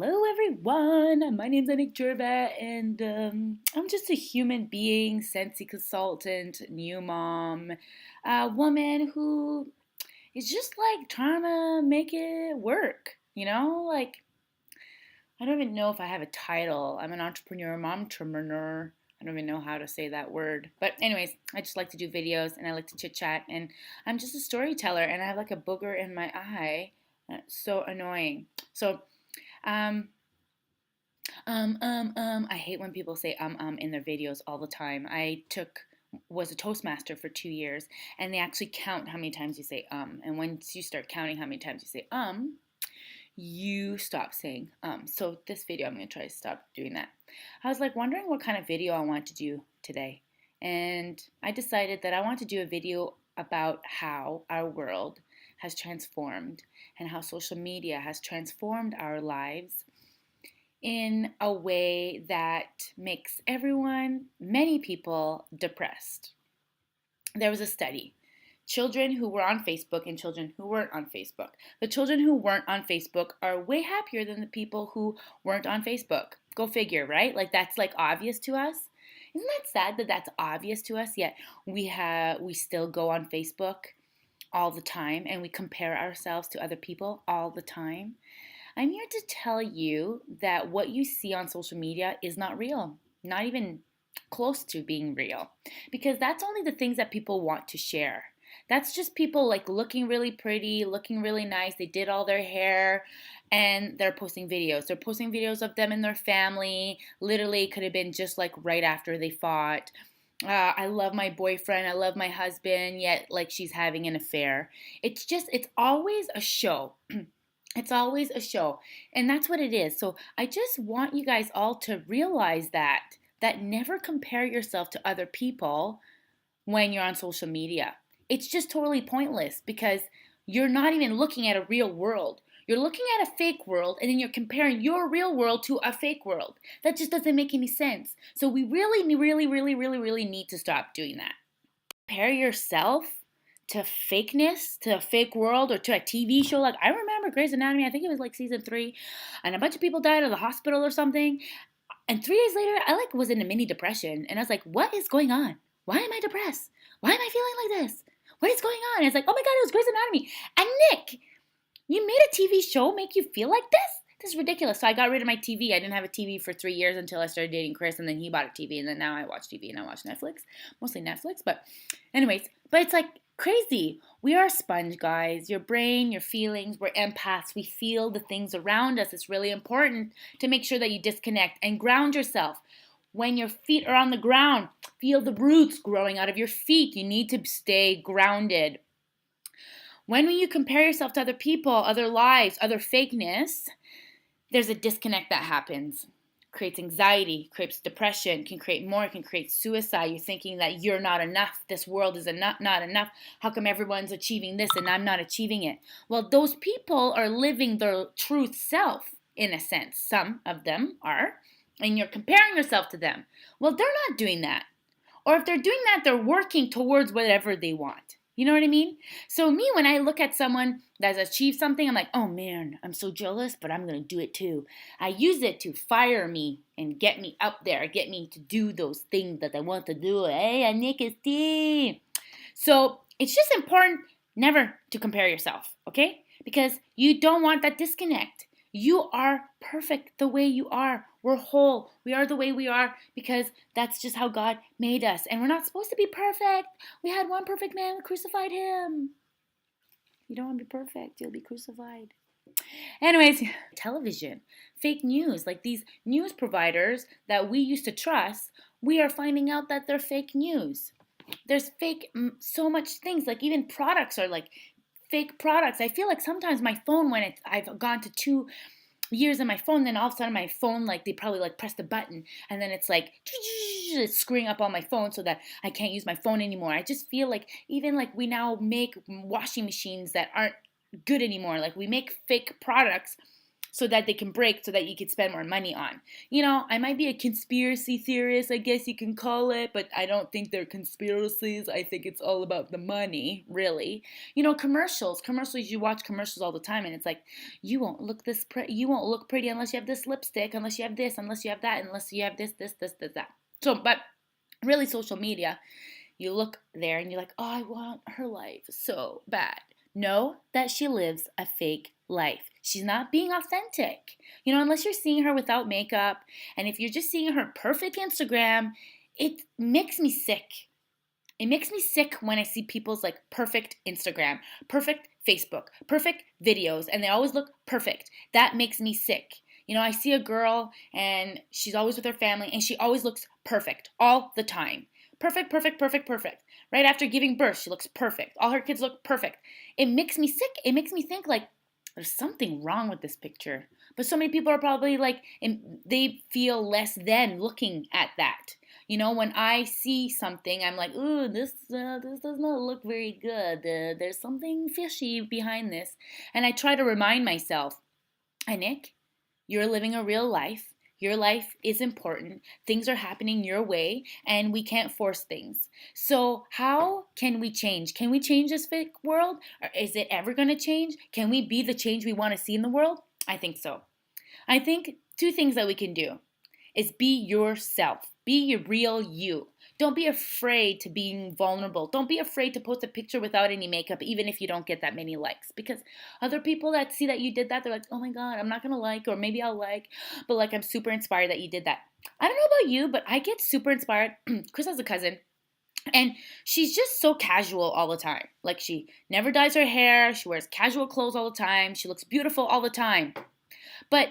Hello, everyone. My name's Anik Jervat, and I'm just a human being, Sensi consultant, new mom, a woman who is just like trying to make it work. Like I don't even know if I have a title. I'm an entrepreneur, momtrepreneur. I don't even know how to say that word. But anyways, I just like to do videos and I like to chit chat, and I'm just a storyteller, and I have like a booger in my eye. It's so annoying. So. Um, I hate when people say in their videos all the time. Was a Toastmaster for 2 years, and they actually count how many times you say. And once you start counting how many times you say you stop saying. So this video, I'm gonna try to stop doing that. I was like wondering what kind of video I want to do today, and I decided that I want to do a video about how our world has transformed and how social media has transformed our lives in a way that makes many people, depressed. There was a study. Children who were on Facebook and children who weren't on Facebook. The children who weren't on Facebook are way happier than the people who weren't on Facebook. Go figure, right? Like that's like obvious to us. Isn't that sad that that's obvious to us? Yet we still go on Facebook all the time and we compare ourselves to other people all the time. I'm here to tell you that what you see on social media is not real, not even close to being real, because that's only the things that people want to share. That's just people like looking really pretty, looking really nice. They did all their hair and they're posting videos. They're posting videos of them and their family. Literally, it could have been just like right after they fought. I love my boyfriend. I love my husband, yet like she's having an affair. It's always a show. It's always a show. And that's what it is. So I just want you guys all to realize that never compare yourself to other people when you're on social media. It's just totally pointless because you're not even looking at a real world. You're looking at a fake world and then you're comparing your real world to a fake world. That just doesn't make any sense. So we really need to stop doing that. Compare yourself to fakeness, to a fake world, or to a TV show. Like I remember Grey's Anatomy, I think it was like season 3, and a bunch of people died at the hospital or something. And 3 days later, I like was in a mini depression, and I was like, "What is going on? Why am I depressed? Why am I feeling like this? What is going on?" And it's like, "Oh my God, it was Grey's Anatomy." And Nick, you made a TV show make you feel like this? This is ridiculous. So I got rid of my TV. I didn't have a TV for 3 years until I started dating Chris, and then he bought a TV, and then now I watch TV and I watch Netflix, mostly Netflix. But, anyways, but it's like crazy. We are a sponge, guys. Your brain, your feelings, we're empaths. We feel the things around us. It's really important to make sure that you disconnect and ground yourself. When your feet are on the ground, feel the roots growing out of your feet. You need to stay grounded. When you compare yourself to other people, other lives, other fakeness, there's a disconnect that happens. Creates anxiety, creates depression, can create suicide. You're thinking that you're not enough. This world is not enough. How come everyone's achieving this and I'm not achieving it? Well, those people are living their truth self in a sense. Some of them are, and you're comparing yourself to them. Well, they're not doing that. Or if they're doing that, they're working towards whatever they want. You know what I mean? So me, when I look at someone that's achieved something, I'm like, oh man, I'm so jealous, but I'm going to do it too. I use it to fire me and get me up there, get me to do those things that I want to do. Hey, Nick. So it's just important never to compare yourself, okay? Because you don't want that disconnect. You are perfect the way you are. We're whole. We are the way we are because that's just how God made us. And we're not supposed to be perfect. We had one perfect man, we crucified him. You don't want to be perfect, you'll be crucified. Anyways, television, fake news, like these news providers that we used to trust, we are finding out that they're fake news. There's fake so much things, like even products are like fake products. I feel like sometimes my phone, when I've gone to 2 years on my phone, then all of a sudden my phone, like they probably like pressed a button and then it's like it's screwing up on my phone so that I can't use my phone anymore. I just feel like even like we now make washing machines that aren't good anymore. Like we make fake products so that they can break so that you could spend more money on. You know, I might be a conspiracy theorist, I guess you can call it, but I don't think they're conspiracies. I think it's all about the money, really. You know, commercials, you watch commercials all the time and it's like, you won't look pretty unless you have this lipstick, unless you have this, unless you have that, unless you have this, that. So, but really social media, you look there and you're like, oh, I want her life so bad. Know that she lives a fake life. She's not being authentic. You know, unless you're seeing her without makeup, and if you're just seeing her perfect Instagram, it makes me sick. It makes me sick when I see people's like perfect Instagram, perfect Facebook, perfect videos, and they always look perfect. That makes me sick. You know, I see a girl and she's always with her family and she always looks perfect all the time. Perfect, perfect, perfect, perfect. Right after giving birth, she looks perfect. All her kids look perfect. It makes me sick. It makes me think like there's something wrong with this picture. But so many people are probably like, they feel less than looking at that. You know, when I see something, I'm like, ooh, this does not look very good. There's something fishy behind this. And I try to remind myself, Nick, you're living a real life. Your life is important. Things are happening your way, and we can't force things. So, how can we change? Can we change this fake world? Or is it ever going to change? Can we be the change we want to see in the world? I think so. I think two things that we can do is be yourself. Be your real you. Don't be afraid to being vulnerable. Don't be afraid to post a picture without any makeup, even if you don't get that many likes. Because other people that see that you did that, they're like, oh my God, I'm not going to like, or maybe I'll like, but like, I'm super inspired that you did that. I don't know about you, but I get super inspired. Chris has a cousin, and she's just so casual all the time. Like, she never dyes her hair. She wears casual clothes all the time. She looks beautiful all the time. But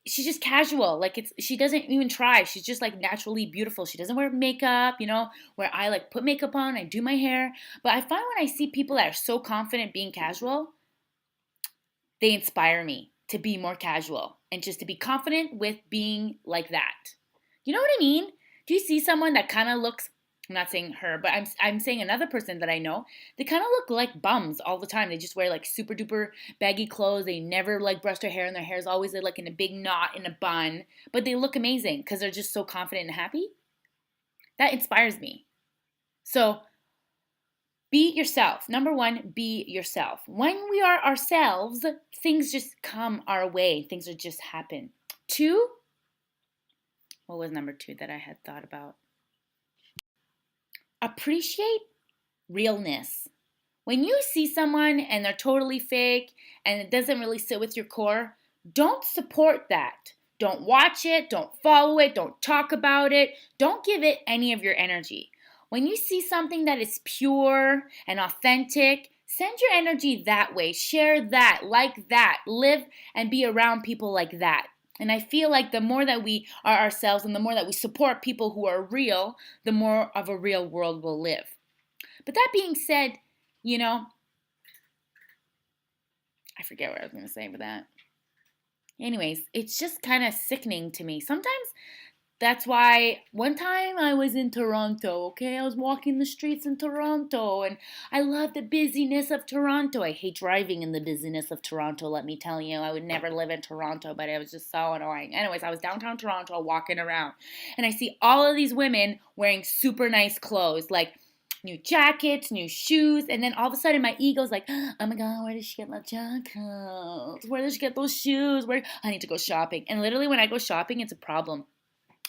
she's just casual. Like, she doesn't even try. She's just like naturally beautiful. She doesn't wear makeup, you know, where I like put makeup on, I do my hair. But I find when I see people that are so confident being casual, they inspire me to be more casual and just to be confident with being like that. You know what I mean? Do you see someone that kind of looks, I'm not saying her, but I'm saying another person that I know. They kind of look like bums all the time. They just wear like super duper baggy clothes. They never like brush their hair, and their hair is always like in a big knot in a bun. But they look amazing because they're just so confident and happy. That inspires me. So be yourself. Number one, be yourself. When we are ourselves, things just come our way. Things will just happen. Two, what was number two that I had thought about? Appreciate realness. When you see someone and they're totally fake and it doesn't really sit with your core, don't support that. Don't watch it, don't follow it, don't talk about it, don't give it any of your energy. When you see something that is pure and authentic, send your energy that way, share that, like that, live and be around people like that. And I feel like the more that we are ourselves and the more that we support people who are real, the more of a real world we'll live. But that being said, you know, I forget what I was going to say with that. Anyways, it's just kind of sickening to me. Sometimes that's why one time I was in Toronto, okay? I was walking the streets in Toronto, and I love the busyness of Toronto. I hate driving in the busyness of Toronto, let me tell you. I would never live in Toronto, but it was just so annoying. Anyways, I was downtown Toronto walking around, and I see all of these women wearing super nice clothes, like new jackets, new shoes, and then all of a sudden my ego's like, oh my God, where did she get that jacket? Where did she get those shoes? I need to go shopping. And literally when I go shopping, it's a problem.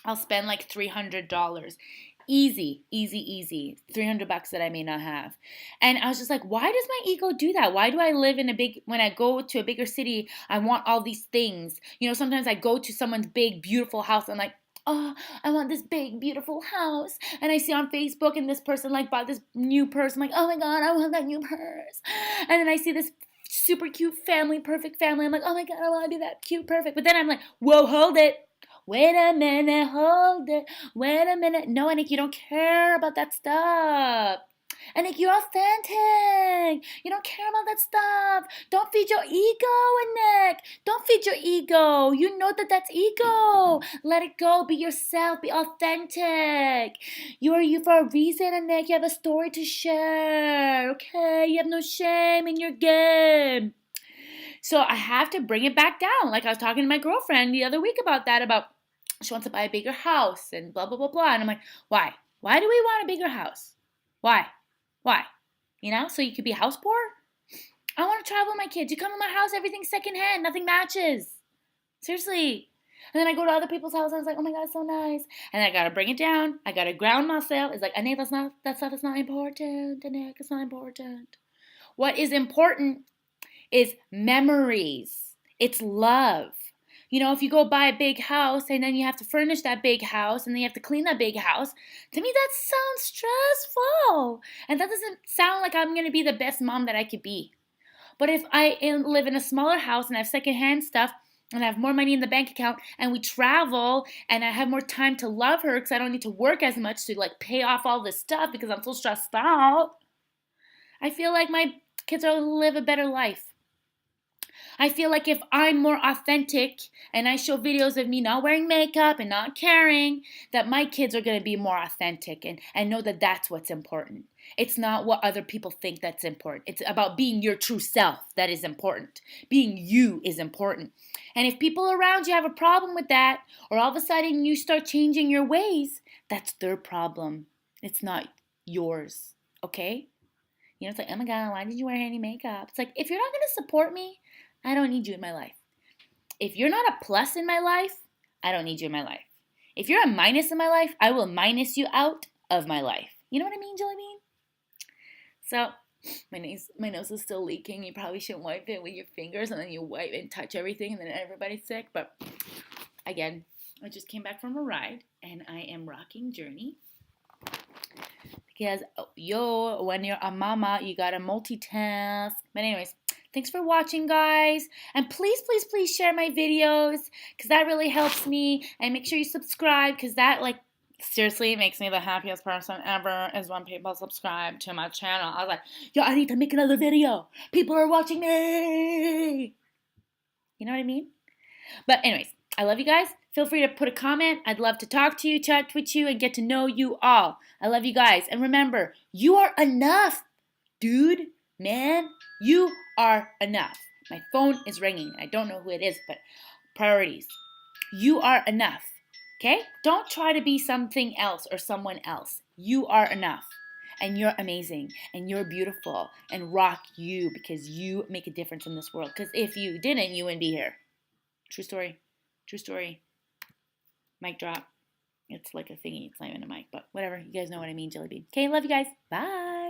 I'll spend like $300. Easy, easy, easy. $300 that I may not have. And I was just like, why does my ego do that? Why do I live in when I go to a bigger city, I want all these things. You know, sometimes I go to someone's big, beautiful house. I'm like, oh, I want this big, beautiful house. And I see on Facebook and this person like bought this new purse. I'm like, oh my God, I want that new purse. And then I see this super cute family, perfect family. I'm like, oh my God, I want to be that cute, perfect. But then I'm like, whoa, hold it. Wait a minute, hold it. Wait a minute. No, Anik, you don't care about that stuff. Anik, you're authentic. You don't care about that stuff. Don't feed your ego, Anik. Don't feed your ego. You know that that's ego. Let it go. Be yourself. Be authentic. You are you for a reason, Anik. You have a story to share. Okay? You have no shame in your game. So I have to bring it back down. Like I was talking to my girlfriend the other week about that, about she wants to buy a bigger house and blah, blah, blah, blah. And I'm like, why? Why do we want a bigger house? Why? Why? You know, so you could be house poor? I want to travel with my kids. You come to my house, everything's secondhand. Nothing matches. Seriously. And then I go to other people's houses. I was like, oh my God, it's so nice. And I got to bring it down. I got to ground myself. It's like, Anik, that stuff is not important. Anik, it's not important. What is important is memories. It's love. You know, if you go buy a big house and then you have to furnish that big house and then you have to clean that big house, to me that sounds stressful. And that doesn't sound like I'm going to be the best mom that I could be. But if I live in a smaller house and I have secondhand stuff and I have more money in the bank account and we travel and I have more time to love her because I don't need to work as much to like pay off all this stuff because I'm so stressed out, I feel like my kids are going to live a better life. I feel like if I'm more authentic and I show videos of me not wearing makeup and not caring, that my kids are going to be more authentic and know that that's what's important. It's not what other people think that's important. It's about being your true self that is important. Being you is important. And if people around you have a problem with that, or all of a sudden you start changing your ways, that's their problem. It's not yours, okay? You know, it's like, oh my God, why did you wear any makeup? It's like, if you're not going to support me, I don't need you in my life. If you're not a plus in my life, I don't need you in my life. If you're a minus in my life, I will minus you out of my life. You know what I mean, Jelly Bean? So, my nose is still leaking. You probably shouldn't wipe it with your fingers and then you wipe and touch everything and then everybody's sick. But again, I just came back from a ride and I am rocking Journey. Because, when you're a mama, you gotta multitask. But anyways, thanks for watching, guys. And please, please, please share my videos because that really helps me. And make sure you subscribe because that, like, seriously makes me the happiest person ever is when people subscribe to my channel. I was like, yo, I need to make another video. People are watching me. You know what I mean? But anyways, I love you guys. Feel free to put a comment. I'd love to talk to you, chat with you, and get to know you all. I love you guys. And remember, you are enough, dude, man. You are enough. My phone is ringing. I don't know who it is, but priorities. You are enough, okay? Don't try to be something else or someone else. You are enough. And you're amazing. And you're beautiful. And rock you because you make a difference in this world. Because if you didn't, you wouldn't be here. True story. True story. Mic drop. It's like a thingy. It's not even a mic, but whatever. You guys know what I mean, Jelly Bean. Okay, love you guys. Bye.